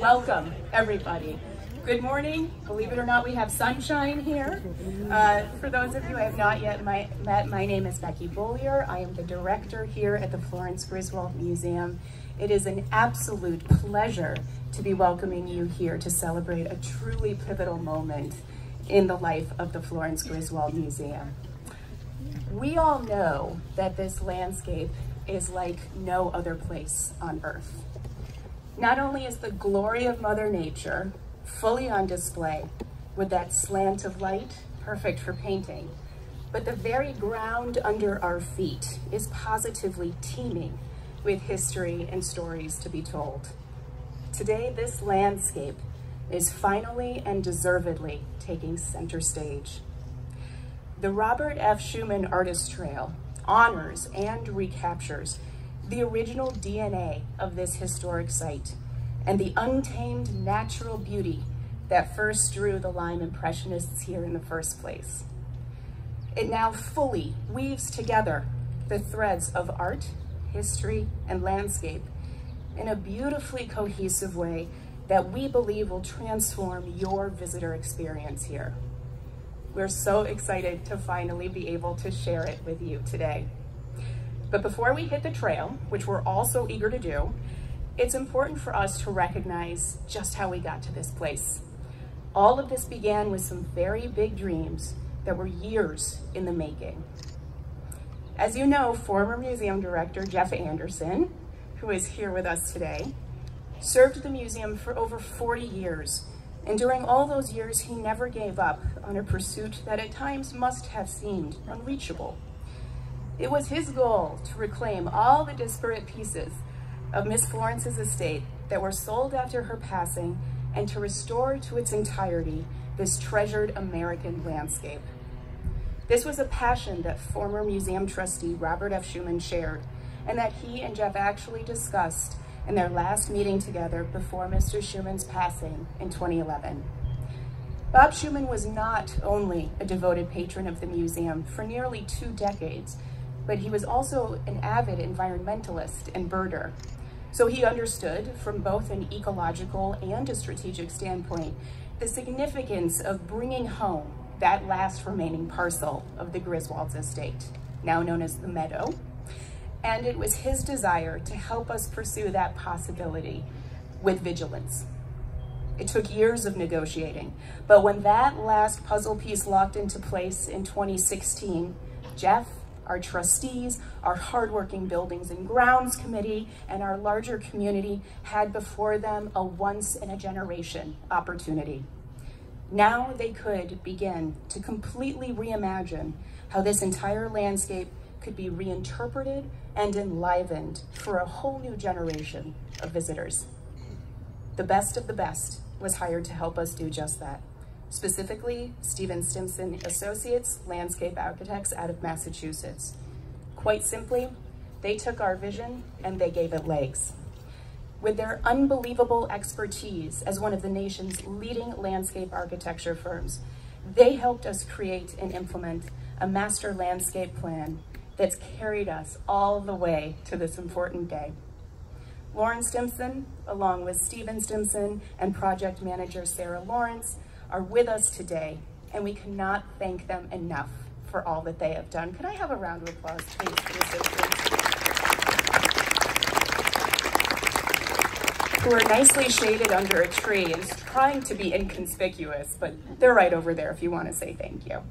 Welcome, everybody. Good morning. Believe it or not, we have sunshine here. For those of you I have not yet met, my name is Becky Bollier. I am the director here at the Florence Griswold Museum. It is an absolute pleasure to be welcoming you here to celebrate a truly pivotal moment in the life of the Florence Griswold Museum. We all know that this landscape is like no other place on Earth. Not only is the glory of Mother Nature fully on display with that slant of light, perfect for painting, but the very ground under our feet is positively teeming with history and stories to be told. Today, this landscape is finally and deservedly taking center stage. The Robert F. Schumann Artist Trail honors and recaptures the original DNA of this historic site and the untamed natural beauty that first drew the Lyme Impressionists here in the first place. It now fully weaves together the threads of art, history, and landscape in a beautifully cohesive way that we believe will transform your visitor experience here. We're so excited to finally be able to share it with you today. But before we hit the trail, which we're all so eager to do, it's important for us to recognize just how we got to this place. All of this began with some very big dreams that were years in the making. As you know, former museum director Jeff Anderson, who is here with us today, served the museum for over 40 years. And during all those years, he never gave up on a pursuit that at times must have seemed unreachable. It was his goal to reclaim all the disparate pieces of Miss Florence's estate that were sold after her passing and to restore to its entirety this treasured American landscape. This was a passion that former museum trustee Robert F. Schumann shared and that he and Jeff actually discussed in their last meeting together before Mr. Schumann's passing in 2011. Bob Schumann was not only a devoted patron of the museum for nearly 2 decades, but he was also an avid environmentalist and birder. So he understood, from both an ecological and a strategic standpoint, the significance of bringing home that last remaining parcel of the Griswold's estate, now known as the Meadow. And it was his desire to help us pursue that possibility with vigilance. It took years of negotiating, but when that last puzzle piece locked into place in 2016, Jeff, our trustees, our hardworking Buildings and Grounds Committee, and our larger community had before them a once-in-a-generation opportunity. Now they could begin to completely reimagine how this entire landscape could be reinterpreted and enlivened for a whole new generation of visitors. The best of the best was hired to help us do just that. Specifically, Stephen Stimson Associates, landscape architects out of Massachusetts. Quite simply, they took our vision and they gave it legs. With their unbelievable expertise as one of the nation's leading landscape architecture firms, they helped us create and implement a master landscape plan that's carried us all the way to this important day. Lauren Stimson, along with Stephen Stimson and project manager Sarah Lawrence, are with us today, and we cannot thank them enough for all that they have done. Could I have a round of applause, please, for the Stimsons, who are nicely shaded under a tree and trying to be inconspicuous, but they're right over there if you want to say thank you.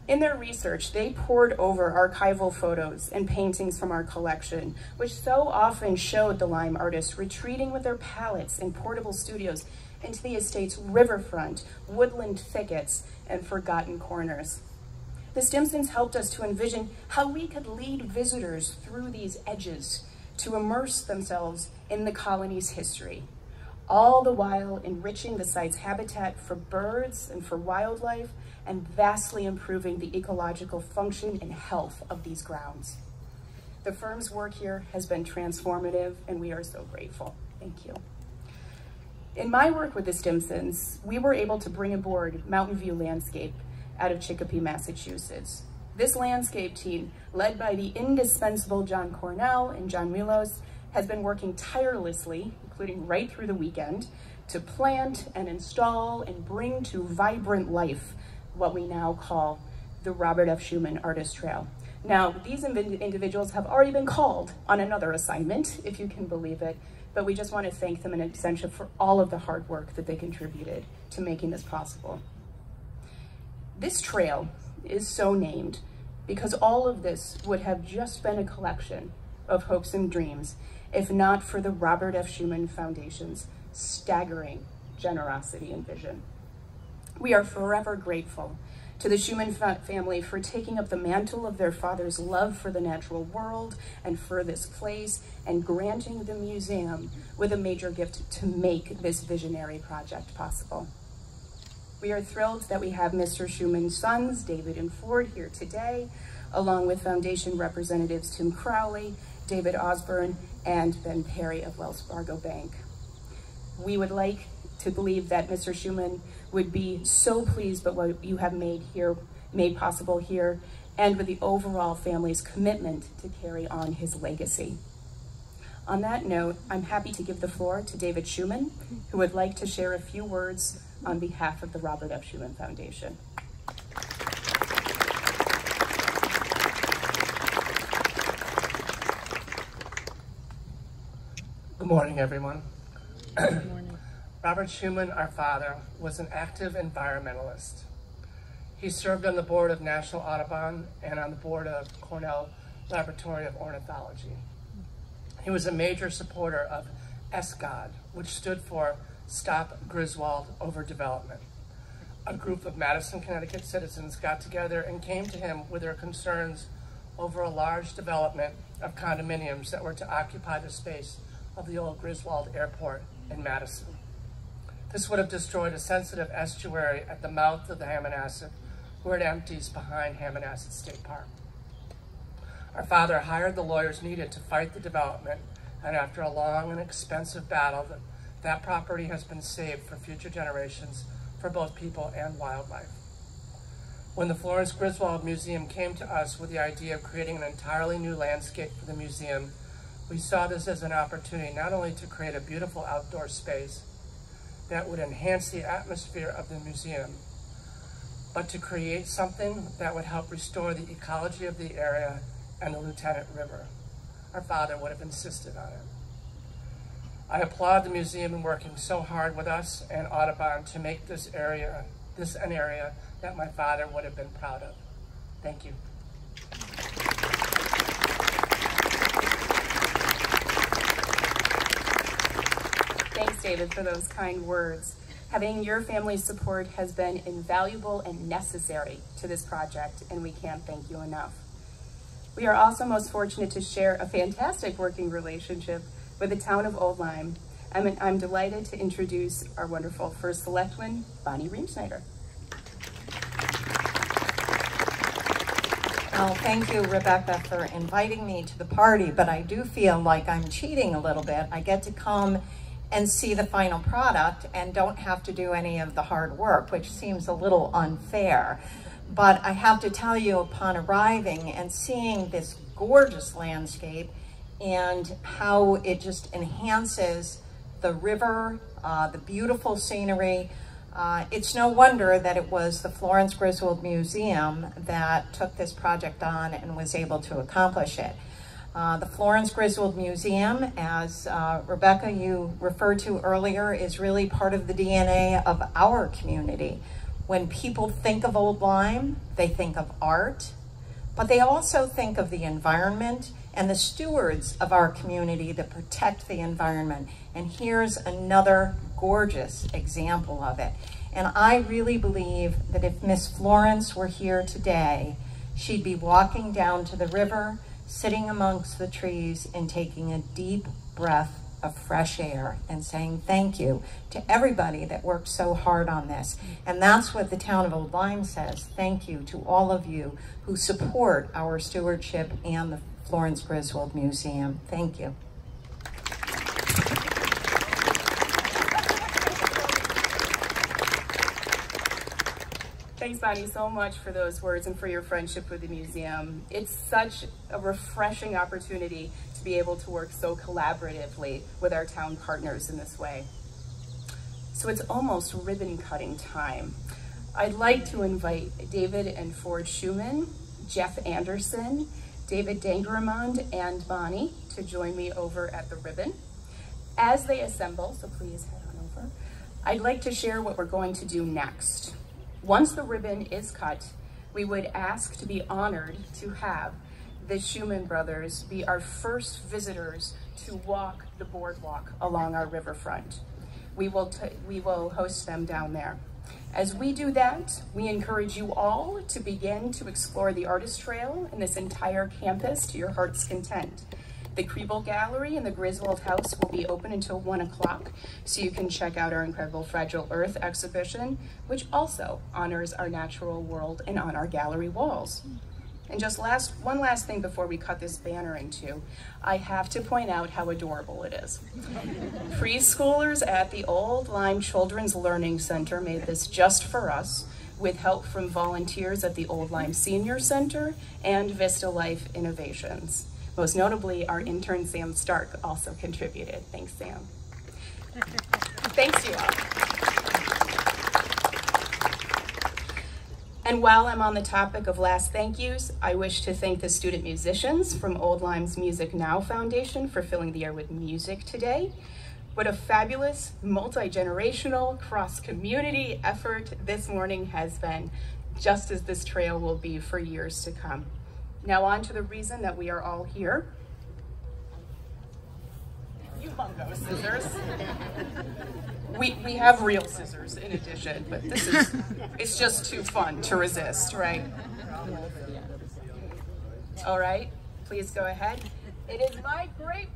In their research, they pored over archival photos and paintings from our collection, which so often showed the Lyme artists retreating with their palettes in portable studios into the estate's riverfront, woodland thickets, and forgotten corners. The Stimsons helped us to envision how we could lead visitors through these edges to immerse themselves in the colony's history, all the while enriching the site's habitat for birds and for wildlife and vastly improving the ecological function and health of these grounds. The firm's work here has been transformative, and we are so grateful. Thank you. In my work with the Stimsons, we were able to bring aboard Mountain View Landscape out of Chicopee, Massachusetts. This landscape team, led by the indispensable John Cornell and John Milos, has been working tirelessly, including right through the weekend, to plant and install and bring to vibrant life what we now call the Robert F. Schumann Artist Trail. Now, these individuals have already been called on another assignment, if you can believe it, but we just want to thank them in absentia for all of the hard work that they contributed to making this possible. This trail is so named because all of this would have just been a collection of hopes and dreams if not for the Robert F. Schumann Foundation's staggering generosity and vision. We are forever grateful to the Schumann family for taking up the mantle of their father's love for the natural world and for this place and granting the museum with a major gift to make this visionary project possible. We are thrilled that we have Mr. Schumann's sons, David and Ford, here today, along with Foundation representatives Tim Crowley, David Osborne, and Ben Perry of Wells Fargo Bank. We would like to believe that Mr. Schumann would be so pleased with what you have made possible here, and with the overall family's commitment to carry on his legacy. On that note, I'm happy to give the floor to David Schumann, who would like to share a few words on behalf of the Robert F. Schumann Foundation. Good morning, everyone. Good morning. Robert Schumann, our father, was an active environmentalist. He served on the board of National Audubon and on the board of Cornell Laboratory of Ornithology. He was a major supporter of SGOD, which stood for Stop Griswold Overdevelopment. A group of Madison, Connecticut citizens got together and came to him with their concerns over a large development of condominiums that were to occupy the space of the old Griswold Airport in Madison. This would have destroyed a sensitive estuary at the mouth of the Hammonasset, where it empties behind Hammonasset State Park. Our father hired the lawyers needed to fight the development, and after a long and expensive battle, that property has been saved for future generations for both people and wildlife. When the Florence Griswold Museum came to us with the idea of creating an entirely new landscape for the museum, we saw this as an opportunity not only to create a beautiful outdoor space that would enhance the atmosphere of the museum, but to create something that would help restore the ecology of the area and the Lieutenant River. Our father would have insisted on it. I applaud the museum in working so hard with us and Audubon to make this an area that my father would have been proud of. Thank you. Thanks, David, for those kind words. Having your family's support has been invaluable and necessary to this project, and we can't thank you enough. We are also most fortunate to share a fantastic working relationship with the town of Old Lyme. I'm delighted to introduce our wonderful first selectman, Bonnie Reemsnyder. Well, thank you, Rebecca, for inviting me to the party, but I do feel like I'm cheating a little bit. I get to come and see the final product and don't have to do any of the hard work, which seems a little unfair. But I have to tell you, upon arriving and seeing this gorgeous landscape and how it just enhances the river, the beautiful scenery, it's no wonder that it was the Florence Griswold Museum that took this project on and was able to accomplish it. The Florence Griswold Museum, as Rebecca, you referred to earlier, is really part of the DNA of our community. When people think of Old Lyme, they think of art, but they also think of the environment and the stewards of our community that protect the environment. And here's another gorgeous example of it. And I really believe that if Miss Florence were here today, she'd be walking down to the river, sitting amongst the trees and taking a deep breath of fresh air and saying thank you to everybody that worked so hard on this. And that's what the town of Old Lyme says. Thank you to all of you who support our stewardship and the Florence Griswold Museum. Thank you. Thanks, Bonnie, so much for those words and for your friendship with the museum. It's such a refreshing opportunity to be able to work so collaboratively with our town partners in this way. So it's almost ribbon cutting time. I'd like to invite David and Ford Schumann, Jeff Anderson, David Dangermond, and Bonnie to join me over at the ribbon. As they assemble, so please head on over, I'd like to share what we're going to do next. Once the ribbon is cut, we would ask to be honored to have the Schumann brothers be our first visitors to walk the boardwalk along our riverfront. We will host them down there. As we do that, we encourage you all to begin to explore the artist trail and this entire campus to your heart's content. The Griswold Gallery in the Griswold House will be open until 1 o'clock, so you can check out our incredible Fragile Earth exhibition, which also honors our natural world and on our gallery walls. And just one last thing before we cut this banner in two, I have to point out how adorable it is. Preschoolers at the Old Lyme Children's Learning Center made this just for us, with help from volunteers at the Old Lyme Senior Center and Vista Life Innovations. Most notably, our intern Sam Stark also contributed. Thanks, Sam. Thanks, you all. And while I'm on the topic of last thank yous, I wish to thank the student musicians from Old Lyme's Music Now Foundation for filling the air with music today. What a fabulous, multi-generational, cross-community effort this morning has been, just as this trail will be for years to come. Now on to the reason that we are all here. You mungo scissors. We have real scissors in addition, but it's just too fun to resist, right? All right, please go ahead. It is my great